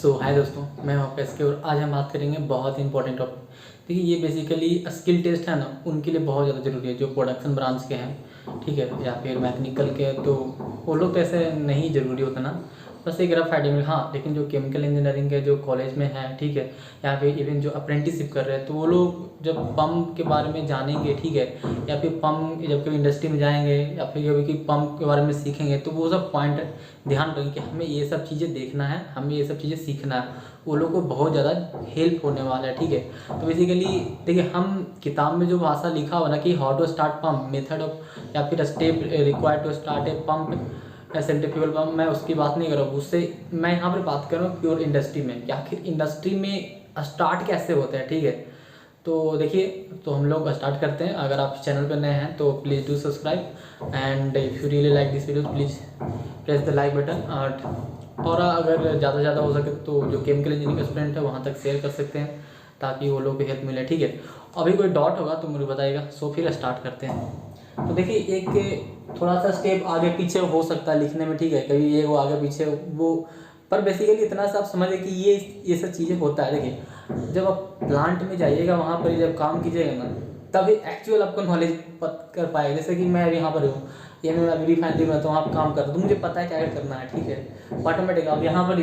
हाय दोस्तों, मैं हूं आपका एसके और आज हम बात करेंगे बहुत ही इंपॉर्टेंट टॉपिक। देखिए, ये बेसिकली स्किल टेस्ट है ना, उनके लिए बहुत ज़्यादा ज़रूरी है जो प्रोडक्शन ब्रांच के हैं, ठीक है, या फिर मैकेनिकल के हैं, तो वो लोग तो ऐसे नहीं ज़रूरी होता ना, बस एक रफ आइडिया में। हाँ, लेकिन जो केमिकल इंजीनियरिंग के जो कॉलेज में है, ठीक है, या फिर इवन जो अप्रेंटिसशिप कर रहे हैं, तो वो लोग जब पंप के बारे में जानेंगे, ठीक है, या फिर पंप जब कभी इंडस्ट्री में जाएंगे या फिर कभी पंप के बारे में सीखेंगे, तो वो सब पॉइंट ध्यान रखें कि हमें ये सब चीज़ें देखना है, हमें ये सब चीज़ें सीखना है। वो लोग को बहुत ज़्यादा हेल्प होने वाला है, ठीक है। तो बेसिकली देखिए, हम किताब में जो भाषा लिखा हुआ ना कि how to start pump, method of या फिर step required to start a pump centrifugal pump, मैं उसकी बात नहीं कर रहा हूँ। उससे मैं यहाँ पर बात कर रहा हूँ प्योर इंडस्ट्री में कि आखिर इंडस्ट्री में स्टार्ट कैसे होता है, ठीक है। तो देखिए, तो हम लोग स्टार्ट करते हैं। अगर आप चैनल पर नए हैं तो please do subscribe and if you really like this video please press the like button. और अगर ज़्यादा से ज़्यादा हो सके तो जो केमिकल इंजीनियरिंग का स्टूडेंट है वहाँ तक शेयर कर सकते हैं ताकि वो लोग को हेल्प मिले, ठीक है। अभी कोई डाउट होगा तो मुझे बताइएगा। सो फिर स्टार्ट करते हैं। तो देखिए, एक थोड़ा सा स्टेप आगे पीछे हो सकता है लिखने में, ठीक है, कभी ये वो आगे पीछे वो, पर बेसिकली इतना सा आप समझिए कि ये सब चीज़ें होता है। देखिए, जब आप प्लांट में जाइएगा, वहाँ पर जब काम कीजिएगा ना, तभी एक्चुअल आपको नॉलेज कर पाएगा। जैसे कि मैं अभी यहाँ पर हूँ, ये मैं अभी रिफाइनरी में तो वहाँ पर काम करता हूँ, तो मुझे पता है क्या क्या करना है, ठीक है, ऑटोमेटिक। अब यहाँ पर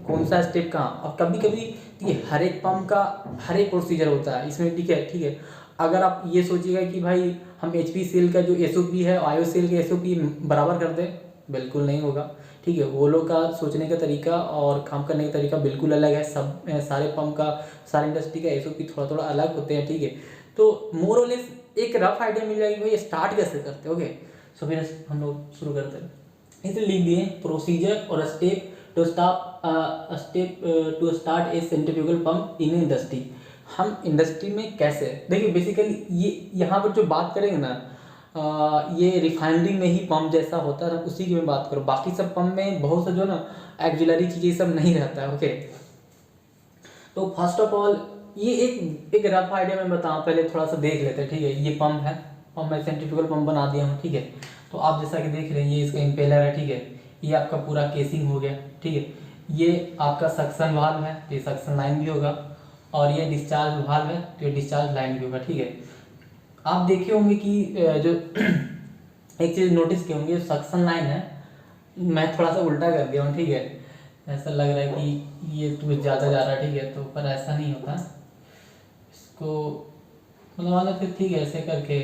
कौन सा स्टेप कहाँ, और कभी कभी देखिए हर एक पंप का हर एक प्रोसीजर होता है इसमें, ठीक है, ठीक है। अगर आप ये सोचिएगा कि भाई हम HPCL का जो SOP है IOCL के SOP बराबर कर दें, बिल्कुल नहीं होगा, ठीक है। वो लोग का सोचने का तरीका और काम करने का तरीका बिल्कुल अलग है। सब सारे पंप का, सारी इंडस्ट्री का SOP थोड़ा थोड़ा अलग होते हैं, ठीक है। तो मोर और लेस एक रफ आइडिया मिल जाएगी भाई स्टार्ट कैसे करते हैं, ओके। सो फिर हम लोग शुरू करते हैं। इसे लिख दिए प्रोसीजर और step to start a centrifugal pump in industry. हम इंडस्ट्री में कैसे, देखिए बेसिकली ये यहाँ पर जो बात करेंगे ना, ये रिफाइनरी में ही पंप जैसा होता है ना, उसी की मैं बात करूँ। बाकी सब पंप में बहुत सा जो ना एक्जुलरी चीज़ें सब नहीं रहता है, ओके। तो फर्स्ट ऑफ ऑल ये एक रफ आइडिया मैं बताऊँ, पहले थोड़ा सा देख लेते हैं, ठीक है। ये पंप है, पंप मैं सेंट्रीफ्यूगल पंप बना दिया हूँ, ठीक है। तो आप जैसा कि देख रहे हैं, ये इसका इम्पेलर है, ठीक है। ये आपका पूरा केसिंग हो गया, ठीक है। ये आपका सक्शन वाल्व है, तो ये सक्शन लाइन भी होगा, और ये डिस्चार्ज वाल्व है, तो ये डिस्चार्ज लाइन भी होगा, ठीक है। आप देखे होंगे कि जो एक चीज़ नोटिस किए होंगे, सक्शन लाइन है, मैं थोड़ा सा उल्टा कर दिया हूँ, ठीक है। ऐसा लग रहा है कि ये कुछ ज़्यादा जा रहा है, ठीक है, तो पर ऐसा नहीं होता इसको, मतलब वाला फिर ठीक है, ऐसे करके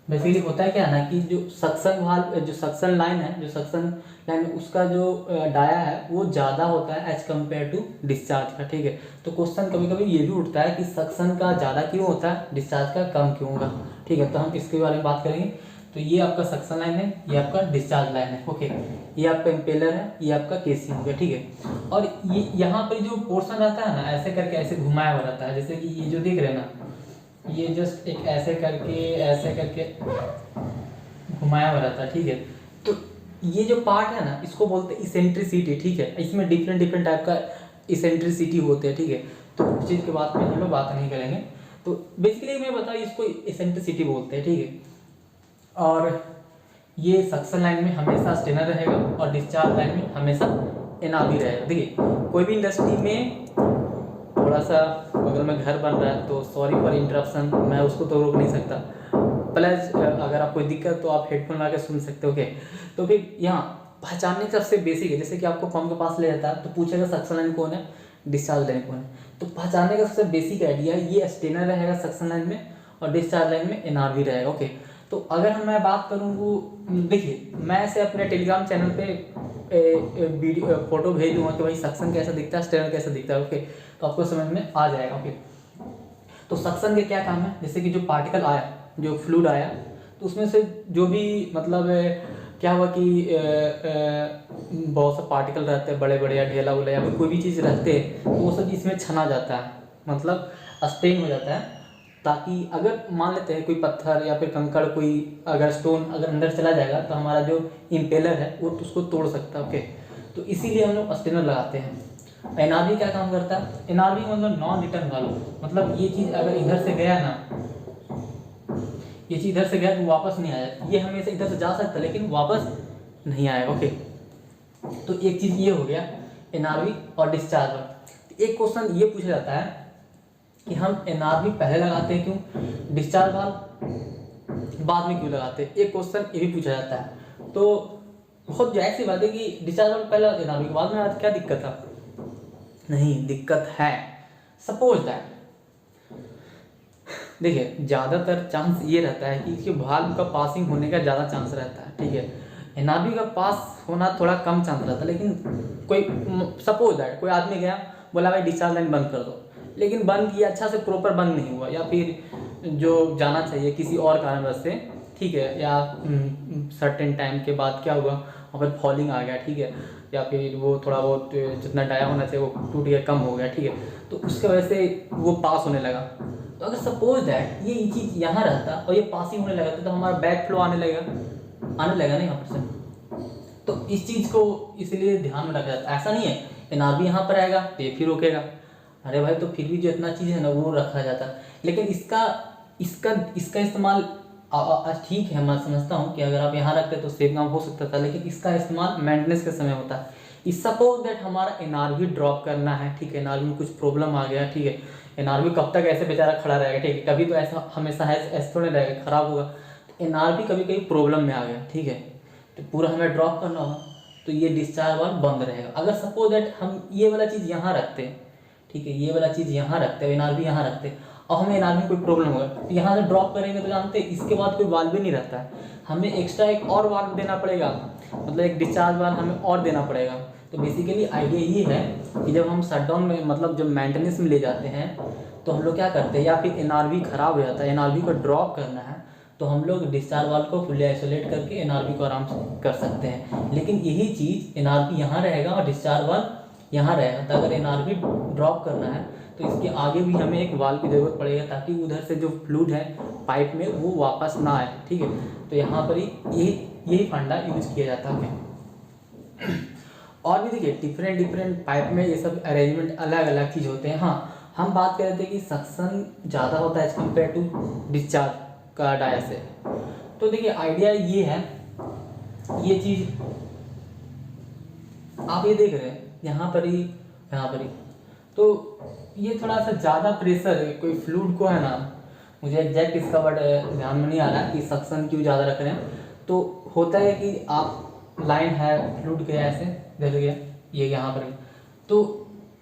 बेसिकली होता है क्या ना कि जो सक्शन वाल्व, जो सक्शन लाइन है, जो सक्शन लाइन उसका जो डाया है वो ज़्यादा होता है एज कम्पेयर टू डिस्चार्ज का, ठीक है। तो क्वेश्चन कभी कभी ये भी उठता है कि सक्शन का ज़्यादा क्यों होता है, डिस्चार्ज का कम क्यों होगा, ठीक है। तो हम इसके बारे में बात करेंगे। तो ये आपका सक्शन लाइन है, ये आपका डिस्चार्ज लाइन है, ओके। ये आपका इम्पेलर है, ये आपका केसिंग हो गया, ठीक है। और ये यहाँ पर जो पोर्सन रहता है ना, ऐसे करके ऐसे घुमाया हुआ रहता है, जैसे कि ये जो दिख रहे हैं ना, ये जस्ट एक ऐसे करके घुमाया हुआ रहता है, ठीक है। तो ये जो पार्ट है ना, इसको बोलते हैं इसेंट्रिसिटी, ठीक है। इसमें डिफरेंट डिफरेंट टाइप का इसेंट्रिसिटी होते हैं, ठीक है। तो उस चीज़ के बात में हम लोग बात नहीं करेंगे। तो बेसिकली मैं बता, इसको इसेंट्रिसिटी बोलते हैं, ठीक है। और ये सक्शन लाइन में हमेशा स्टेनर रहेगा और डिस्चार्ज लाइन में हमेशा एनआरवी रहेगा। देखिए, कोई भी इंडस्ट्री में थोड़ा सा बगल में घर बन रहा है, तो सॉरी फॉर इंटरप्शन, मैं उसको तो रोक नहीं सकता। प्लस अगर आप कोई दिक्कत तो आप हेडफोन लगा के सुन सकते हो, ओके। तो फिर यहाँ पहचानने का सबसे बेसिक है, जैसे कि आपको पंप के पास ले जाता है तो पूछेगा सक्शन लाइन कौन है, डिस्चार्ज लाइन कौन है। तो पहचानने का सबसे बेसिक आइडिया है, ये स्टेनर रहेगा सक्शन लाइन में और डिस्चार्ज लाइन में एनआरवी रहेगा, ओके। तो अगर मैं बात करूँ, देखिए मैं ऐसे अपने टेलीग्राम चैनल पे वीडियो फोटो भेज दूँगा कि भाई सक्शन कैसा दिखता है, स्टेनर कैसा दिखता है, ओके। तो आपको समझ में आ जाएगा, ओके। तो सक्शन के क्या काम है, जैसे कि जो पार्टिकल आया, जो फ्लूइड आया, तो उसमें से जो भी मतलब क्या हुआ कि बहुत सा पार्टिकल रहते हैं, बड़े बड़े या ढेला उला या फिर कोई भी चीज़ रहते हैं, तो वो सब इसमें छना जाता है, मतलब स्टेन हो जाता है। ताकि अगर मान लेते हैं कोई पत्थर या फिर कंकड़, कोई अगर स्टोन अगर अंदर चला जाएगा तो हमारा जो इम्पेलर है वो उसको तोड़ सकता है, ओके। तो इसीलिए हम लोग स्टेनर लगाते हैं। एनआरवी क्या काम करता है, एनआरवी मतलब नॉन रिटर्न वाल्व, मतलब ये चीज़ अगर इधर से गया ना, ये चीज़ इधर से गया तो वापस नहीं आया, ये हमेशा इधर से जा सकता है लेकिन वापस नहीं आएगा। ओके, तो एक चीज़ ये हो गया एनआरवी और डिस्चार्ज वाल्व। एक क्वेश्चन ये पूछा जाता है कि हम एनआरवी पहले लगाते हैं क्यों, डिस्चार्ज वाल्व बाद में क्यों लगाते हैं, एक क्वेश्चन ये भी पूछा जाता है। तो बहुत जायज़ सी बात है कि डिस्चार्ज वाल्व पहले एनआरवी के बाद में आता, क्या दिक्कत था, नहीं दिक्कत है। सपोज दैट देखिए ज़्यादातर चांस ये रहता है कि इसके वाल्व का पासिंग होने का ज़्यादा चांस रहता है, ठीक है। एनआरवी का पास होना थोड़ा कम चांस रहता है, लेकिन कोई सपोज दैट कोई आदमी गया बोला भाई डिस्चार्ज लाइन बंद कर दो, लेकिन बंद किया अच्छा से प्रॉपर बंद नहीं हुआ, या फिर जो जाना चाहिए किसी और कारणवश से, ठीक है, या सर्टेन टाइम के बाद क्या हुआ वहाँ पर फॉलिंग आ गया, ठीक है, या फिर वो थोड़ा बहुत जितना डाया होना चाहिए वो टूट गया, कम हो गया, ठीक है, तो उसके वजह से वो पास होने लगा। तो अगर सपोज दैट ये चीज़ यहाँ रहता और ये पासिंग होने लगा तो हमारा बैक फ्लो आने लगेगा नहीं यहाँ पर से। तो इस चीज़ को इसलिए ध्यान में रखा जाता है। ऐसा नहीं है एनआरवी यहाँ पर आएगा तो ये फिर रोकेगा, अरे भाई तो फिर भी जो इतना चीज़ है ना वो रखा जाता है। लेकिन इसका इसका इसका इस्तेमाल ठीक है, मैं समझता हूँ कि अगर आप यहाँ रखते तो सेफ काम हो सकता था, लेकिन इसका इस्तेमाल मेंटेनेंस के समय होता है। इस सपोज दैट हमारा एनआरवी ड्रॉप करना है, ठीक है, एनआरवी में कुछ प्रॉब्लम आ गया, ठीक है, एनआरवी कब तक ऐसे बेचारा खड़ा रहेगा, ठीक है, कभी तो ऐसा हमेशा है ऐसे थोड़ा रहेगा, खराब होगा। तो एनआरवी कभी कभी प्रॉब्लम में आ गया, ठीक है, तो पूरा हमें ड्रॉप करना होगा तो ये डिस्चार्ज वाल्व बंद रहेगा। अगर सपोज दैट हम ये वाला चीज़ यहाँ रखते हैं, ठीक है, ये वाला चीज़ यहाँ रखते हैं, एनआरवी यहाँ रखते हैं और हमें एनआरवी कोई प्रॉब्लम होगा तो यहाँ से ड्रॉप करेंगे तो जानते हैं इसके बाद कोई वाल्व भी नहीं रहता है, हमें एक्स्ट्रा एक और वाल्व देना पड़ेगा, मतलब एक डिस्चार्ज वाल्व हमें और देना पड़ेगा। तो बेसिकली आइडिया ये है कि जब हम शटडाउन में मतलब जब मेंटेनेंस में ले जाते हैं तो हम लोग क्या करते हैं, या फिर एनआरवी ख़राब हो जाता है, एनआरवी को ड्रॉप करना है तो हम लोग डिस्चार्ज वाल्व को फुल्ली आइसोलेट करके एनआरवी को आराम से कर सकते हैं। लेकिन यही चीज़ एनआरवी यहाँ रहेगा और डिस्चार्ज वाल्व यहाँ रहेगा, तो अगर एनआरवी ड्रॉप करना है तो इसके आगे भी हमें एक वाल्व की ज़रूरत पड़ेगा ताकि उधर से जो फ्लूइड है पाइप में वो वापस ना आए, ठीक है। तो यहाँ पर ही यही फंडा यूज किया जाता है। और भी देखिए डिफरेंट पाइप में ये सब अरेंजमेंट अलग अलग चीज़ होते हैं। हाँ, हम बात कर रहे थे कि सक्शन ज़्यादा होता है एज कम्पेयर टू डिस्चार्ज का डाया से। तो देखिए आइडिया ये है, ये चीज़ आप ये देख रहे हैं यहाँ पर ही, तो ये थोड़ा सा ज़्यादा प्रेशर है, कोई फ्लूइड को है ना, मुझे एग्जैक्ट इसका वर्ड ध्यान में नहीं आ रहा कि सक्शन क्यों ज़्यादा रख रहे हैं। तो होता है कि आप लाइन है, फ्लूइड गया ऐसे इधर गया, ये यहाँ पर, तो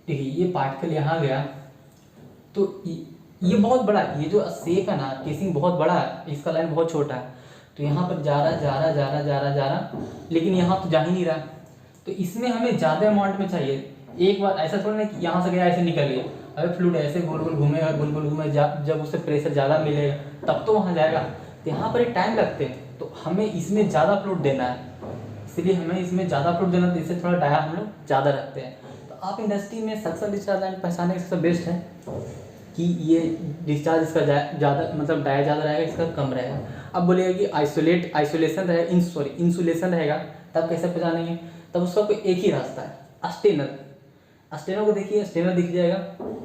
देखिए ये पार्टिकल यहाँ गया तो ये बहुत बड़ा, ये जो शेप है ना, केसिंग बहुत बड़ा है, इसका लाइन बहुत छोटा है, तो यहाँ पर जा रहा, लेकिन यहाँ तो जा ही नहीं रहा। तो इसमें हमें ज़्यादा अमाउंट में चाहिए। एक बार ऐसा थोड़ा ना कि यहाँ से गया ऐसे निकल गया, अगर फ्लूइड ऐसे गोल गोल घूमेगा, जब उससे प्रेशर ज़्यादा मिलेगा तब तो वहाँ जाएगा। तो यहाँ पर टाइम लगते हैं, तो हमें इसमें ज़्यादा फ्लूइड देना है, इसलिए हमें इसमें ज़्यादा फ्लूइड देना, तो इससे थोड़ा डाया हम लोग ज़्यादा रखते हैं। तो आप इंडस्ट्री में सक्शन डिस्चार्ज लाइन पहचानने का सबसे बेस्ट है कि ये डिस्चार्ज इसका ज़्यादा मतलब डाया ज़्यादा रहेगा, इसका कम रहेगा। अब बोलिएगा कि आइसोलेशन रहेगा, इंसुलेशन रहेगा, तब कैसे पहचानेंगे, तब उसका कोई एक ही रास्ता है, स्टेनर को देखिए, स्टेनर दिख जाएगा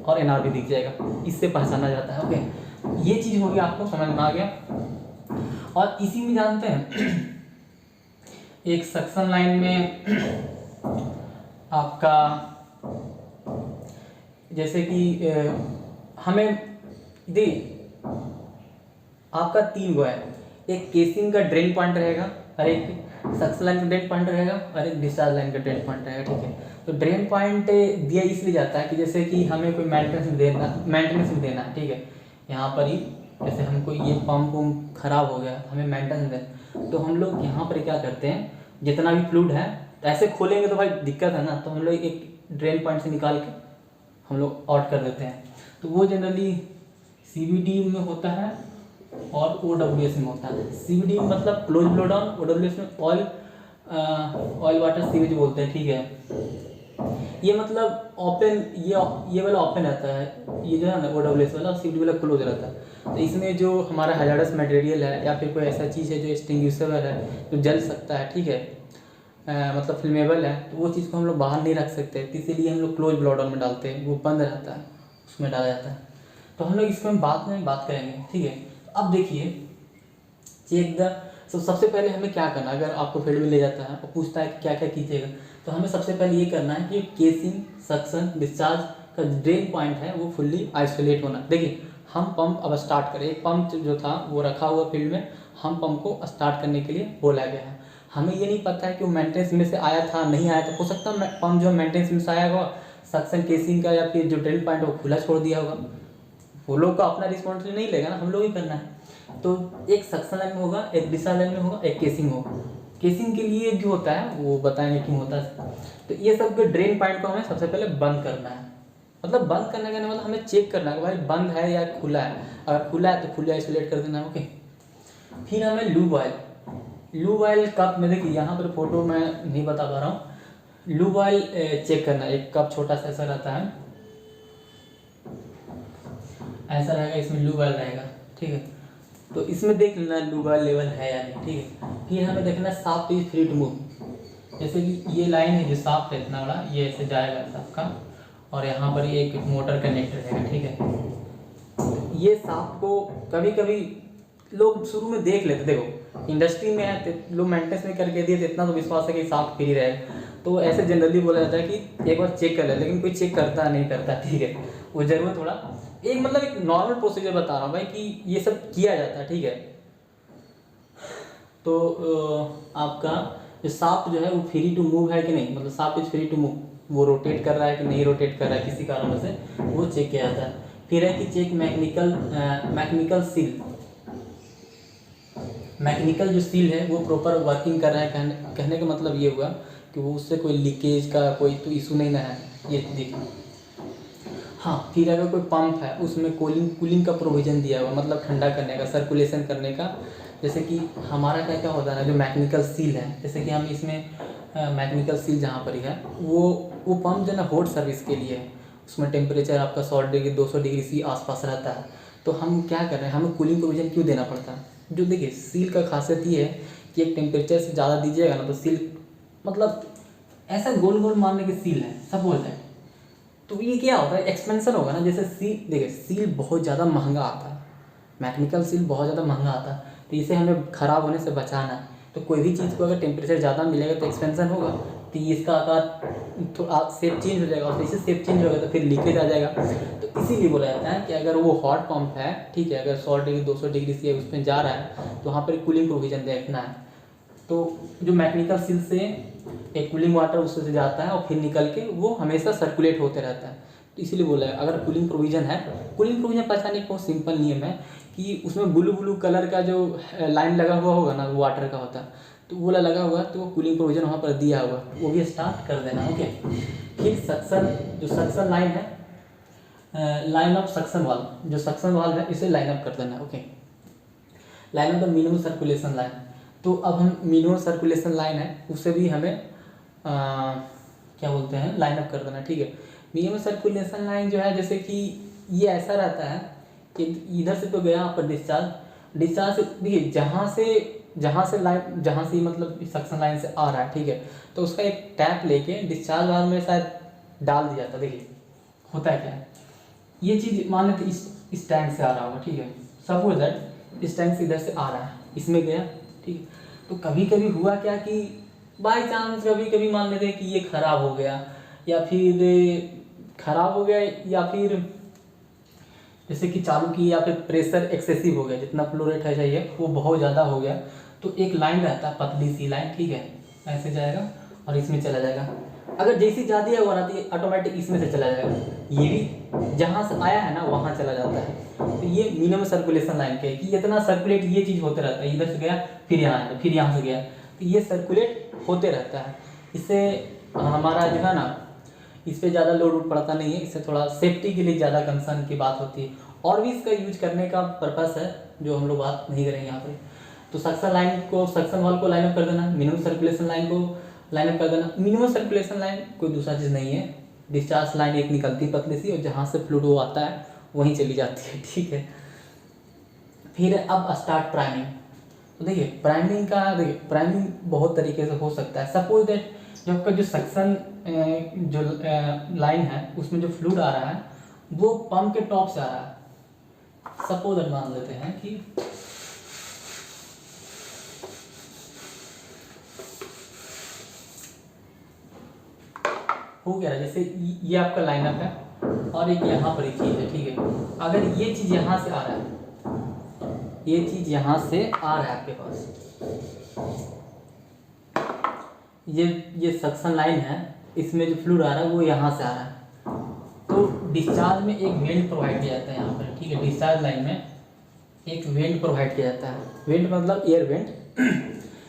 और एनआरवी दिख जाएगा, इससे पहचाना जाता है। ओके, ये चीज़ होगी, आपको समझ में आ गया। और इसी में जानते हैं एक सक्शन लाइन में आपका जैसे कि हमें आपका 3 गो है, एक केसिंग का ड्रेन पॉइंट रहेगा और एक सक्शन लाइन का ड्रेन पॉइंट रहेगा और एक डिस्चार्ज लाइन का ड्रेन पॉइंट रहेगा, ठीक है। तो ड्रेन पॉइंट दिया इसलिए जाता है कि जैसे कि हमें कोई मेंटेनेंस में देना है, ठीक है, यहाँ पर ही जैसे हमको ये पंप खराब हो गया, हमें मेंटेनेंस देना, तो हम लोग यहाँ पर क्या करते हैं, जितना भी फ्लूइड है तो ऐसे खोलेंगे तो भाई दिक्कत है ना, तो हम लोग एक ड्रेन पॉइंट से निकाल के हम लोग आउट कर देते हैं। तो वो जनरली CVD में होता है और OWS में होता है। CVD मतलब क्लोज ब्लो डाउन, OWS में ऑयल वाटर सीवेज बोलते हैं, ठीक है। ये मतलब ओपन, ये वाला ओपन रहता है, ये जो है ना OWS वाला, CVD वाला क्लोज रहता है। तो इसमें जो हमारा हैजार्डस मटेरियल है या फिर कोई ऐसा चीज़ है जो एक्सटिंग्विशेबल है, जो जल सकता है, ठीक है, मतलब फ्लेमेबल है, तो वो चीज़ को हम लोग बाहर नहीं रख सकते, तो इसीलिए हम लोग क्लोज ब्लो डाउन में डालते हैं, वो बंद रहता है, उसमें डाला जाता है। तो हम लोग इसमें बाद में बात करेंगे, ठीक है। अब देखिए चेक द। सबसे पहले हमें क्या करना है, अगर आपको फील्ड में ले जाता है और पूछता है कि क्या क्या कीजिएगा, तो हमें सबसे पहले ये करना है कि केसिंग, सक्शन, डिस्चार्ज का ड्रेन पॉइंट है वो फुल्ली आइसोलेट होना। देखिए हम पंप अब स्टार्ट करें, एक पंप जो था वो रखा हुआ फील्ड में, हम पंप को स्टार्ट करने के लिए बोला गया है। हमें ये नहीं पता है कि वो मेंटेनेंस में से आया था नहीं आया था, हो सकता है पंप जो मेंटेनेंस में से आया होगा, सक्शन केसिंग का या फिर जो ड्रेन पॉइंट है वो खुला छोड़ दिया होगा। वो लोग का अपना रिस्पॉन्सिबिलिटी नहीं लेगा ना, हम लोग ही करना है। तो एक सक्शन लाइन में होगा, एक डिस्चार्ज लाइन में होगा, एक केसिंग होगा। केसिंग के लिए जो होता है वो बताएंगे क्यों होता है। तो ये सब के ड्रेन पॉइंट को हमें सबसे पहले बंद करना है। मतलब बंद करने का मतलब हमें चेक करना है कि भाई बंद है या खुला है। अगर खुला है तो फुली आइसोलेट कर देना है। ओके, फिर हमें lube oil, lube oil cup में देखिए यहाँ पर फोटो में नहीं बता पा रहा हूँ। लूब ऑयल चेक करना, एक कप छोटा सा ऐसा रहता है, ऐसा रहेगा, इसमें लूब ऑयल रहेगा, ठीक है। तो इसमें देख लेना लूब ऑयल लेवल है या नहीं, ठीक है। फिर हमें देखना shaft is free to move, जैसे कि ये लाइन है जो शाफ्ट है इतना बड़ा, ये ऐसे जाएगा सबका, और यहाँ पर ये एक मोटर कनेक्टर रहेगा, ठीक है। ये शाफ्ट को कभी कभी लोग शुरू में देख लेते, देखो इंडस्ट्री में है तो लोग मेंटेनेंस में करके दिए तो इतना तो विश्वास है कि शाफ्ट फ्री रहेगा, तो ऐसे जनरली बोला जाता है कि एक बार चेक कर ले, लेकिन कोई चेक करता नहीं करता, ठीक है। वो जरूर थोड़ा एक मतलब एक नॉर्मल प्रोसीजर बता रहा हूँ भाई कि ये सब किया जाता है, ठीक है। तो आपका जो शाफ्ट जो है वो फ्री टू मूव है कि नहीं, मतलब shaft is free to move, वो रोटेट कर रहा है कि नहीं रोटेट कर रहा है किसी कारण से, वो चेक किया जाता है। फिर है कि चेक मैकेनिकल सील, मैकेनिकल जो सील है वो प्रॉपर वर्किंग कर रहा है। कहने का मतलब ये हुआ कि वो उससे कोई लीकेज का कोई तो इशू नहीं ना है, ये देखिए। हाँ, फिर अगर कोई पंप है उसमें कूलिंग का प्रोविज़न दिया हुआ, मतलब ठंडा करने का, सर्कुलेशन करने का। जैसे कि हमारा क्या क्या होता है ना, जो मैकेनिकल सील है, जैसे कि हम इसमें मैकेनिकल सील जहाँ पर ही है वो पंप जो है ना हॉट सर्विस के लिए है, उसमें टेम्परेचर आपका 100 डिग्री 200 डिग्री सी आसपास रहता है। तो हम क्या कर रहे हैं, हमें कूलिंग प्रोविज़न क्यों देना पड़ता है। जो देखिए सील का खासियत ये है कि एक टेम्परेचर से ज़्यादा दीजिएगा ना तो सील मतलब ऐसा गोल गोल मारने की सील है, सब बोलते हैं। तो ये क्या होता है, एक्सपेंशन होगा ना। जैसे सील देखिए, सील बहुत ज़्यादा महंगा आता है, मैकेनिकल सील बहुत ज़्यादा महंगा आता है, तो इसे हमें ख़राब होने से बचाना है। तो कोई भी चीज़ को अगर टेम्परेचर ज़्यादा मिलेगा तो एक्सपेंशन होगा, तो इसका आकार थोड़ा शेप चेंज हो जाएगा, और जैसे शेप चेंज होगा तो फिर लीकेज आ जाएगा। तो इसीलिए बोला जाता है कि अगर वो हॉट पंप है, ठीक है, अगर 100 डिग्री 200 डिग्री से उसमें जा रहा है तो वहाँ पर कूलिंग प्रोविज़न देखना है। तो जो मैकेनिकल सील से एक कूलिंग वाटर उससे जाता है और फिर निकल के वो हमेशा सर्कुलेट होते रहता है। तो इसीलिए बोला है अगर कूलिंग प्रोविज़न है, कूलिंग प्रोविज़न पहचानने का बहुत सिंपल नियम है कि उसमें ब्लू कलर का जो लाइन लगा हुआ होगा ना, वो वाटर का होता है, तो वो लगा हुआ है तो वो कूलिंग प्रोविज़न वहाँ पर दिया हुआ, वो भी स्टार्ट कर देना। ओके, फिर सक्शन, जो सक्शन लाइन है, लाइन ऑफ सक्शन वाल्व, जो सक्शन वाल्व है इसे लाइन अप कर देना। Okay, line of the minimum circulation line. तो अब हम मिनिमम सर्कुलेशन लाइन है उसे भी हमें क्या बोलते हैं, लाइन अप कर देना, ठीक है। मिनिमम सर्कुलेशन लाइन जो है, जैसे कि ये ऐसा रहता है कि इधर से तो गया आपका डिस्चार्ज से देखिए जहाँ से लाइन, जहाँ से मतलब सक्शन लाइन से आ रहा है, ठीक है, तो उसका एक टैप लेके डिस्चार्ज वाल्व में शायद डाल दिया था। देखिए होता है क्या है, ये चीज़ मान लेते इस टैंक से आ रहा होगा, ठीक है, सपोज दैट इस टैंक से इधर से आ रहा है, इसमें गया, ठीक है। तो कभी कभी हुआ क्या कि बाई चांस कभी कभी मान लेते हैं कि ये ख़राब हो गया, या फिर जैसे कि चालू की, या फिर प्रेशर एक्सेसिव हो गया, जितना फ्लो रेट है चाहिए वो बहुत ज़्यादा हो गया, तो एक लाइन रहता है पतली सी लाइन, ठीक है, ऐसे जाएगा और इसमें चला जाएगा। अगर जैसी ज़्यादा हुआ ना तो ये ऑटोमेटिक इसमें से चला जाएगा, ये भी जहाँ से आया है ना वहाँ चला जाता है। तो ये मिनिमम सर्कुलेशन लाइन के कि इतना सर्कुलेट ये चीज़ होते रहता है, इधर से गया फिर यहाँ आया फिर यहाँ से गया, तो ये सर्कुलेट होते रहता है। इससे हमारा जो है ना, इस पर ज़्यादा लोड पड़ता नहीं है, इससे थोड़ा सेफ्टी के लिए ज़्यादा कंसर्न की बात होती है। और भी इसका यूज करने का पर्पस है जो हम लोग बात नहीं करेंगे यहाँ पर। तो सक्शन लाइन को, सक्शन वाल्व को लाइन अप कर देना, मिनिमम सर्कुलेशन लाइन को लाइन अप कर देना। मिनिमम सर्कुलेशन लाइन कोई दूसरा चीज़ नहीं है, डिस्चार्ज लाइन एक निकलती पतली सी और जहाँ से फ्लूइड वो आता है वहीं चली जाती है, ठीक है। फिर अब स्टार्ट प्राइमिंग। तो देखिए प्राइमिंग बहुत तरीके से हो सकता है। सपोज दैट जो आपका जो सक्शन जो लाइन है उसमें जो फ्लूइड आ रहा है वो पंप के टॉप से आ रहा है। सपोज दैट मान लेते हैं कि हो गया ना, जैसे ये आपका लाइनअप है और एक यहाँ पर ही चीज़ है, ठीक है। अगर ये चीज़ यहाँ से आ रहा है, ये चीज़ यहाँ से आ रहा है आपके पास, ये सक्शन लाइन है, इसमें जो फ्लूइड आ रहा है वो यहाँ से आ रहा है, तो डिस्चार्ज में एक वेंट प्रोवाइड किया जाता है यहाँ पर, ठीक है। डिस्चार्ज लाइन में एक वेंट प्रोवाइड किया जाता है, वेंट मतलब एयर वेंट।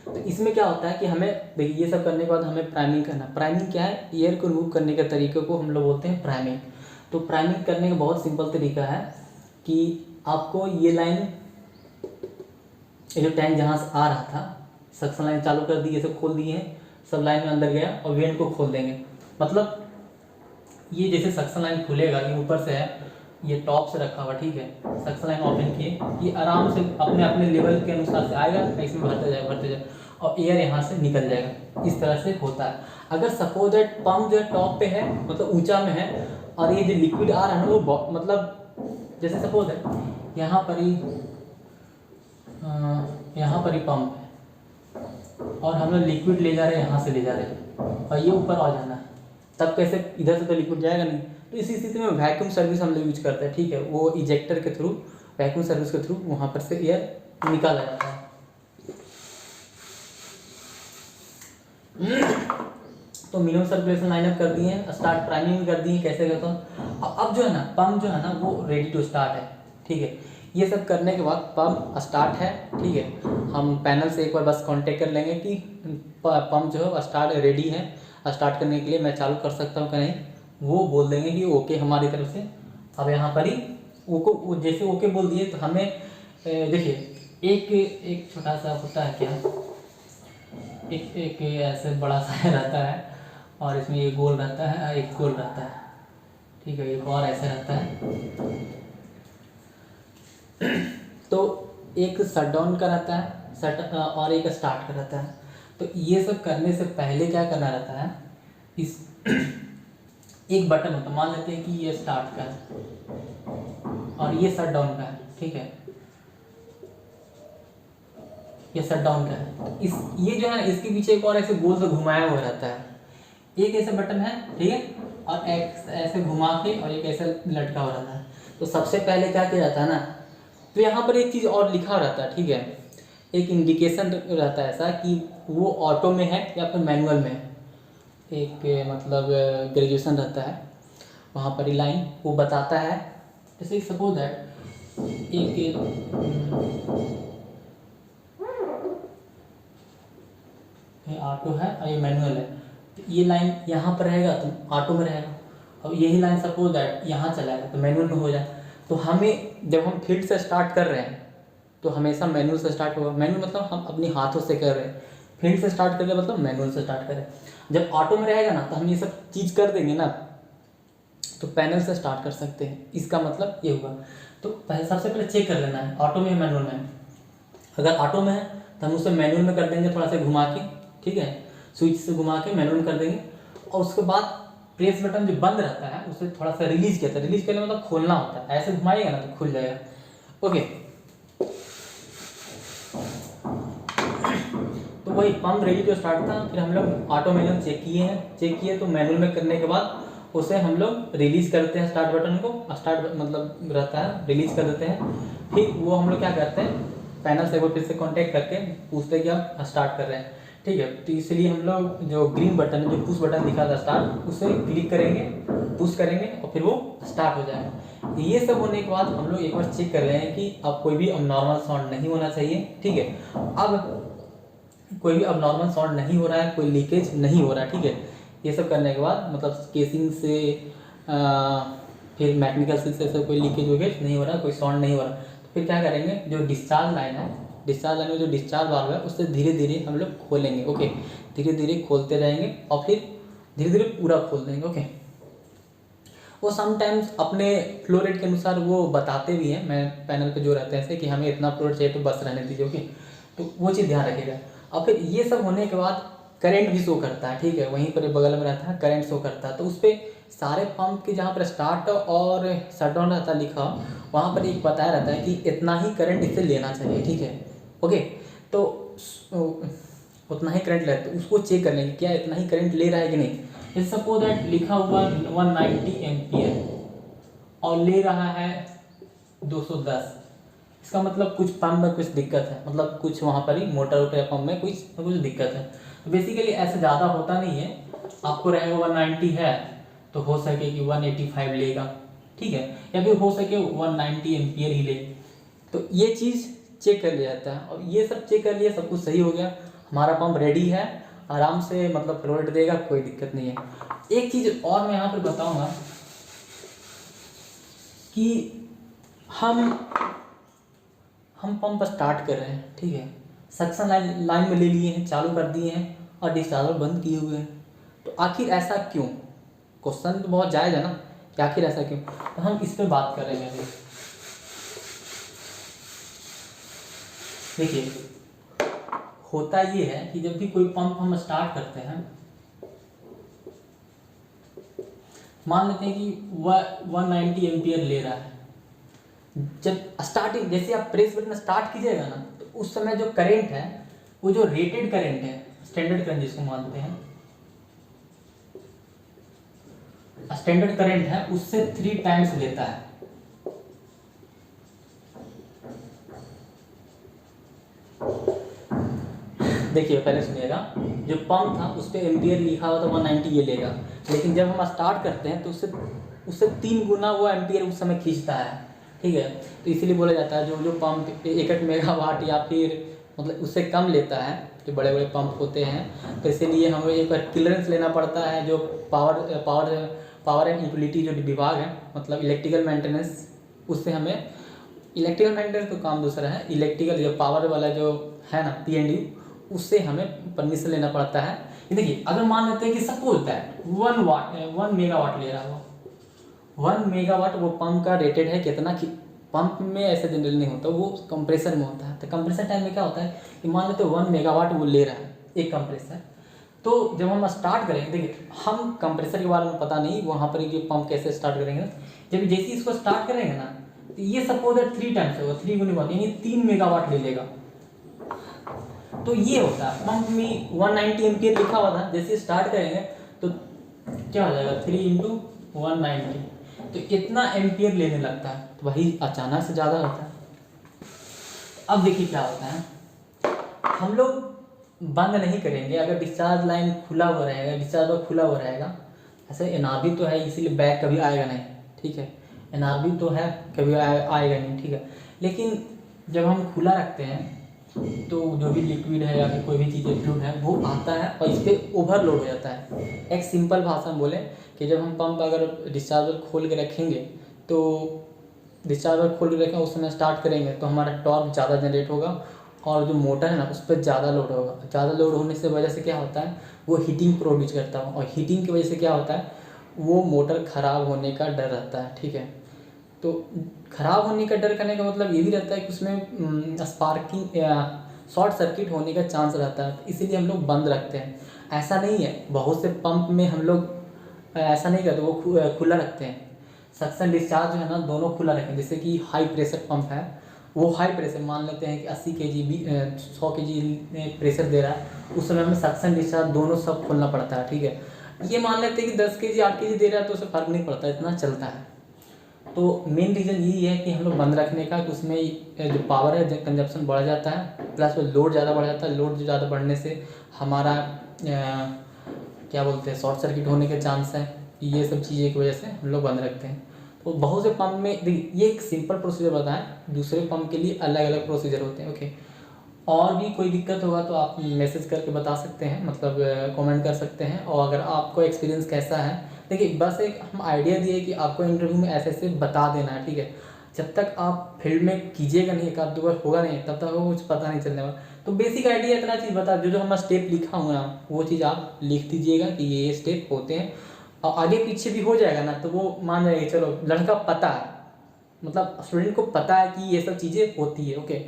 तो इसमें क्या होता है कि हमें देखिए ये सब करने के बाद हमें प्राइमिंग करना। प्राइमिंग क्या है? एयर को रिमूव करने के तरीके को हम लोग बोलते हैं प्राइमिंग। तो प्राइमिंग करने का बहुत सिंपल तरीका है कि आपको ये लाइन, ये जो टैंक जहाँ से आ रहा था, सक्शन लाइन चालू कर दी, ये सब खोल दिए हैं, सब लाइन में अंदर गया और वेंट को खोल देंगे। मतलब ये जैसे सक्शन लाइन खुलेगा, ये ऊपर से है, ये टॉप से रखा हुआ, ठीक है। सक्शन लाइन ओपन किए, ये आराम से अपने अपने लेवल के अनुसार से आएगा, इसमें भरते जाए और एयर यहाँ से निकल जाएगा। इस तरह से होता है। अगर सपोज दैट पंप जो है टॉप पे है, मतलब ऊंचा में है, और ये जो लिक्विड आ रहा है ना वो मतलब जैसे सपोज है यहाँ पर ही पंप है और हम लोग लिक्विड ले जा रहे हैं, यहाँ से ले जा रहे हैं और ये ऊपर आ जाना है, तब कैसे? इधर से तो लिक्विड जाएगा नहीं। तो इसी स्थिति में वैक्यूम सर्विस हम लोग यूज करते हैं, ठीक है। वो इजेक्टर के थ्रू, वैक्यूम सर्विस के थ्रू वहाँ पर से एयर निकाला जाता है। तो मिनिमम सर्कुलेशन लाइनअप कर दिए हैं, स्टार्ट प्राइमिंग कर दी है, कैसे करता हूँ। अब जो है ना पंप जो है ना वो रेडी टू स्टार्ट है, ठीक है। ये सब करने के बाद पंप स्टार्ट है, ठीक है। हम पैनल से एक बार बस कांटेक्ट कर लेंगे कि पंप जो है स्टार्ट रेडी है, स्टार्ट करने के लिए मैं चालू कर सकता हूँ कि नहीं, वो बोल देंगे कि ओके हमारी तरफ से। अब यहाँ पर ही ओको, जैसे ओके बोल दिए तो हमें देखिए एक छोटा सा होता है क्या, एक ऐसे बड़ा सा रहता है और इसमें एक गोल रहता है, एक गोल रहता है, ठीक है। एक और ऐसे रहता है। तो एक शट डाउन का रहता है, और एक स्टार्ट का रहता है। तो ये सब करने से पहले क्या करना रहता है, इस एक बटन होता है, मान लेते हैं कि ये स्टार्ट का है और ये शट डाउन का है, ठीक है। ये शट डाउन का है। इस ये जो है इसके पीछे एक और ऐसे गोल से घुमाया हुआ रहता है, एक ऐसे बटन है, ठीक है, और एक ऐसे घुमा के और एक ऐसे लटका हुआ रहता है। तो सबसे पहले क्या किया जाता है ना, तो यहाँ पर एक चीज़ और लिखा रहता है, ठीक है। एक इंडिकेशन रहता है ऐसा कि वो ऑटो में है या फिर मैनुअल में है। एक मतलब ग्रेजुएशन रहता है, वहाँ पर लाइन वो बताता है। जैसे सपोज है एक ऑटो है और ये मैनुअल है, तो ये लाइन यहाँ पर रहेगा तो ऑटो में रहेगा, और यही लाइन सपोज दैट यहाँ चलाएगा तो मैनुअल में हो जाए। तो हमें जब हम फील्ड से स्टार्ट कर रहे हैं तो हमेशा मैनुअल से स्टार्ट होगा। मैनुअल मतलब हम अपनी हाथों से कर रहे हैं, फील्ड से स्टार्ट कर रहे मतलब मैनुअल से स्टार्ट करें। जब ऑटो में रहेगा ना तो हम ये सब चीज़ कर देंगे ना, तो पैनल से स्टार्ट कर सकते हैं। इसका मतलब ये होगा। तो सबसे पहले चेक कर लेना है ऑटो में है मैनुअल में। अगर ऑटो में है तो हम उसे मैनुअल में कर देंगे, थोड़ा सा घुमा के, ठीक है, स्विच से घुमा के मैनुअल कर देंगे। और उसके बाद प्रेस बटन जो बंद रहता है उसे थोड़ा सा रिलीज किया था, रिलीज करने मतलब खोलना होता है, ऐसे घुमाइएगा ना तो खुल जाएगा। ओके, तो वही पंप रेडी टू स्टार्ट था। फिर हम लोग ऑटो मैनुअल चेक किए तो मैनुअल में करने के बाद उसे हम लोग रिलीज करते हैं, स्टार्ट बटन को, स्टार्ट मतलब रहता है, रिलीज कर देते हैं। फिर वो हम लोग क्या करते हैं, पैनल से एक बार फिर से कॉन्टेक्ट करके पूछते हैं कि आप स्टार्ट कर रहे हैं, ठीक है। तो इसलिए हम लोग जो ग्रीन बटन है, जो पुश बटन दिखा था स्टार्ट, उसे क्लिक करेंगे, पुश करेंगे और फिर वो स्टार्ट हो जाएगा। ये सब होने के बाद हम लोग एक बार चेक कर रहे हैं कि अब कोई भी अबनॉर्मल साउंड नहीं होना चाहिए, ठीक है। अब कोई भी अबनॉर्मल साउंड नहीं हो रहा है, कोई लीकेज नहीं हो रहा है, ठीक है। ये सब करने के बाद मतलब केसिंग से फिर मैकेनिकल से कोई लीकेज वगैरह नहीं हो रहा है, कोई साउंड नहीं हो रहा, तो फिर क्या करेंगे, जो डिस्चार्ज लाइन है, डिस्चार्ज लाइन में जो डिस्चार्ज वाल्व है उससे धीरे धीरे हम लोग खोलेंगे। ओके, धीरे धीरे खोलते जाएंगे और फिर धीरे धीरे पूरा खोल देंगे। ओके, वो समटाइम्स अपने फ्लो रेट के अनुसार वो बताते भी हैं, मैं पैनल पे जो रहते हैं ऐसे कि हमें इतना फ्लो रेट चाहिए तो बस रहने दीजिए। ओके, तो वो चीज़ ध्यान रखिएगा। और फिर ये सब होने के बाद करंट भी शो करता है, ठीक है, वहीं पर बगल में रहता है, करंट शो करता है। तो उस पर सारे पंप के जहाँ पर स्टार्ट और शट डाउन रहता है लिखा, वहाँ पर एक बताया रहता है कि इतना ही करंट इससे लेना चाहिए, ठीक है। ओके, तो उतना ही करंट लेते हैं, उसको चेक कर लेंगे क्या इतना ही करंट ले रहा है कि नहीं। जैसे सपोज दैट लिखा हुआ 190 एम्पियर और ले रहा है 210, इसका मतलब कुछ पंप में कुछ दिक्कत है, मतलब कुछ वहाँ पर ही मोटर वोटर या पंप में कुछ दिक्कत है। तो बेसिकली ऐसा ज़्यादा होता नहीं है, आपको रहेगा 190 है तो हो सके कि 185 लेगा, ठीक है, या फिर हो सके 190 एम्पियर ही ले। तो ये चीज़ चेक कर लिया जाता है, और ये सब चेक कर लिया, सब कुछ सही हो गया, हमारा पंप रेडी है, आराम से मतलब फ्लोट देगा, कोई दिक्कत नहीं है। एक चीज़ और मैं यहाँ पर बताऊँगा कि हम पंप स्टार्ट कर रहे हैं, ठीक है, सक्शन लाइन में ले लिए हैं, चालू कर दिए हैं और डिस्चार्जर बंद किए हुए हैं। तो आखिर ऐसा क्यों? क्वेश्चन तो बहुत जायज़ है ना कि आखिर ऐसा क्यों। तो हम इस पे बात कर रहे हैं अभी। देखिए, होता ये है कि जब भी कोई पंप हम स्टार्ट करते हैं, मान लेते हैं कि वह 190 एम्पियर ले रहा है, जब स्टार्टिंग जैसे आप प्रेस बटन स्टार्ट कीजिएगा ना, तो उस समय जो करंट है वो जो रेटेड करंट है, स्टैंडर्ड करंट जिसको मानते हैं, स्टैंडर्ड करंट है, उससे 3 टाइम्स लेता है। देखिए पहले सुनिएगा, जो पंप था उस पर एम्पियर लिखा हुआ था 190 ये लेगा, लेकिन जब हम स्टार्ट करते हैं तो उससे 3 गुना वो एम्पियर उस समय खींचता है, ठीक है। तो इसीलिए बोला जाता है जो पंप 61 मेगावाट या फिर मतलब उससे कम लेता है, जो बड़े बड़े पंप होते हैं, तो इसीलिए हमें एक बार क्लियरेंस लेना पड़ता है। जो पावर एंड यूटिलिटी जो विभाग है, मतलब इलेक्ट्रिकल मेंटेनेंस, उससे हमें इलेक्ट्रिकल मेंटेनेंस तो काम दूसरा है, इलेक्ट्रिकल जो पावर वाला जो है ना PNDU, उससे हमें परमिशन लेना पड़ता है। ये देखिए, अगर मान लेते हैं कि सपोज दैट 1 मेगावाट ले रहा हो, 1 मेगावाट वो पंप का रेटेड है कितना कि पंप में ऐसे जनरल नहीं होता, वो कंप्रेसर में होता है। तो कंप्रेसर टाइम में क्या होता है कि मान लेते 1 मेगावाट वो ले रहा है एक कंप्रेसर। तो जब हम स्टार्ट करेंगे, देखिए हम कंप्रेसर के बारे में पता नहीं, वहाँ पर ये पंप कैसे स्टार्ट करेंगे, जब जैसे इसको स्टार्ट करेंगे ना, तो ये सपोज दैट 3 टाइम्स होगा, 3 गुनी 1 यानी 3 मेगावाट ले लेगा। तो ये होता है पंप में 190 एम्पियर लिखा हुआ था, जैसे स्टार्ट करेंगे तो क्या हो जाएगा 3 इंटू 190, तो इतना एम्पियर लेने लगता है। तो वही अचानक से ज़्यादा होता है। अब देखिए क्या होता है, हम लोग बंद नहीं करेंगे, अगर डिस्चार्ज लाइन खुला हुआ रहेगा, डिस्चार्ज खुला हुआ रहेगा, ऐसे NRB तो है इसीलिए बैक कभी आएगा नहीं, ठीक है, NRB तो है कभी आएगा नहीं, ठीक है। लेकिन जब हम खुला रखते हैं तो जो भी लिक्विड है या फिर कोई भी चीज़ फ्लूइड है वो आता है और इस पर ओवरलोड हो जाता है। एक सिंपल भाषा में बोले कि जब हम पंप अगर डिस्चार्जर खोल के रखेंगे, तो डिस्चार्जर खोल के रखें उस समय स्टार्ट करेंगे तो हमारा टॉर्क ज़्यादा जनरेट होगा, और जो मोटर है ना उस पर ज़्यादा लोड होगा। ज़्यादा लोड होने से वजह से क्या होता है, वो हीटिंग प्रोड्यूस करता है, और हीटिंग की वजह से क्या होता है, वो मोटर ख़राब होने का डर रहता है, ठीक है। तो ख़राब होने का डर करने का मतलब ये भी रहता है कि उसमें स्पार्किंग या शॉर्ट सर्किट होने का चांस रहता है, इसीलिए हम लोग बंद रखते हैं। ऐसा नहीं है, बहुत से पंप में हम लोग ऐसा नहीं करते, वो खुला रखते हैं। सक्शन डिस्चार्ज जो है ना दोनों खुला रखें। जैसे कि हाई प्रेशर पंप है, वो हाई प्रेशर मान लेते हैं कि 80 kg 100 kg प्रेशर दे रहा है, उस समय में सक्शन डिस्चार्ज दोनों सब खोलना पड़ता है, ठीक है। ये मान लेते हैं कि 10 kg 8 kg दे रहा है तो उससे फ़र्क नहीं पड़ता, इतना चलता है। तो मेन रीज़न यही है कि हम लोग बंद रखने का, कि उसमें जो पावर है कंजप्शन बढ़ जाता है, प्लस लोड ज़्यादा बढ़ जाता है। लोड ज़्यादा बढ़ने से हमारा क्या बोलते हैं शॉर्ट सर्किट होने के चांस है। ये सब चीज़ें की वजह से हम लोग बंद रखते हैं। तो बहुत से पंप में देखिए, ये एक सिंपल प्रोसीजर बताएं, दूसरे पंप के लिए अलग अलग प्रोसीजर होते हैं, ओके। और भी कोई दिक्कत होगा तो आप मैसेज करके बता सकते हैं, मतलब कमेंट कर सकते हैं। और अगर आपको एक्सपीरियंस कैसा है, देखिए बस एक हम आइडिया दिए कि आपको इंटरव्यू में ऐसे ऐसे बता देना है, ठीक है। जब तक आप फील्ड में कीजिएगा नहीं, एक आध दो बार होगा नहीं, तब तक वो कुछ पता नहीं चलने वाला। तो बेसिक आइडिया इतना चीज़ बता, जो हम स्टेप लिखा हुआ ना वो चीज़ आप लिख दीजिएगा कि ये स्टेप होते हैं, और आगे पीछे भी हो जाएगा ना तो वो मान जाएगा चलो लड़का पता है, मतलब स्टूडेंट को पता है कि ये सब चीज़ें होती है, ओके।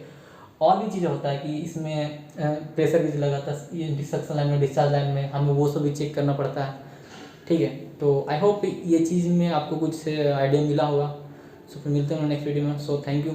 और भी चीज़ें होता है कि इसमें प्रेशर भी लगाता है, ये सक्शन लाइन में डिस्चार्ज लाइन में हमें वो सब भी चेक करना पड़ता है, ठीक है। तो आई होप ये चीज़ में आपको कुछ आइडिया मिला होगा। सो फिर मिलते हैं नेक्स्ट वीडियो में। So thank you.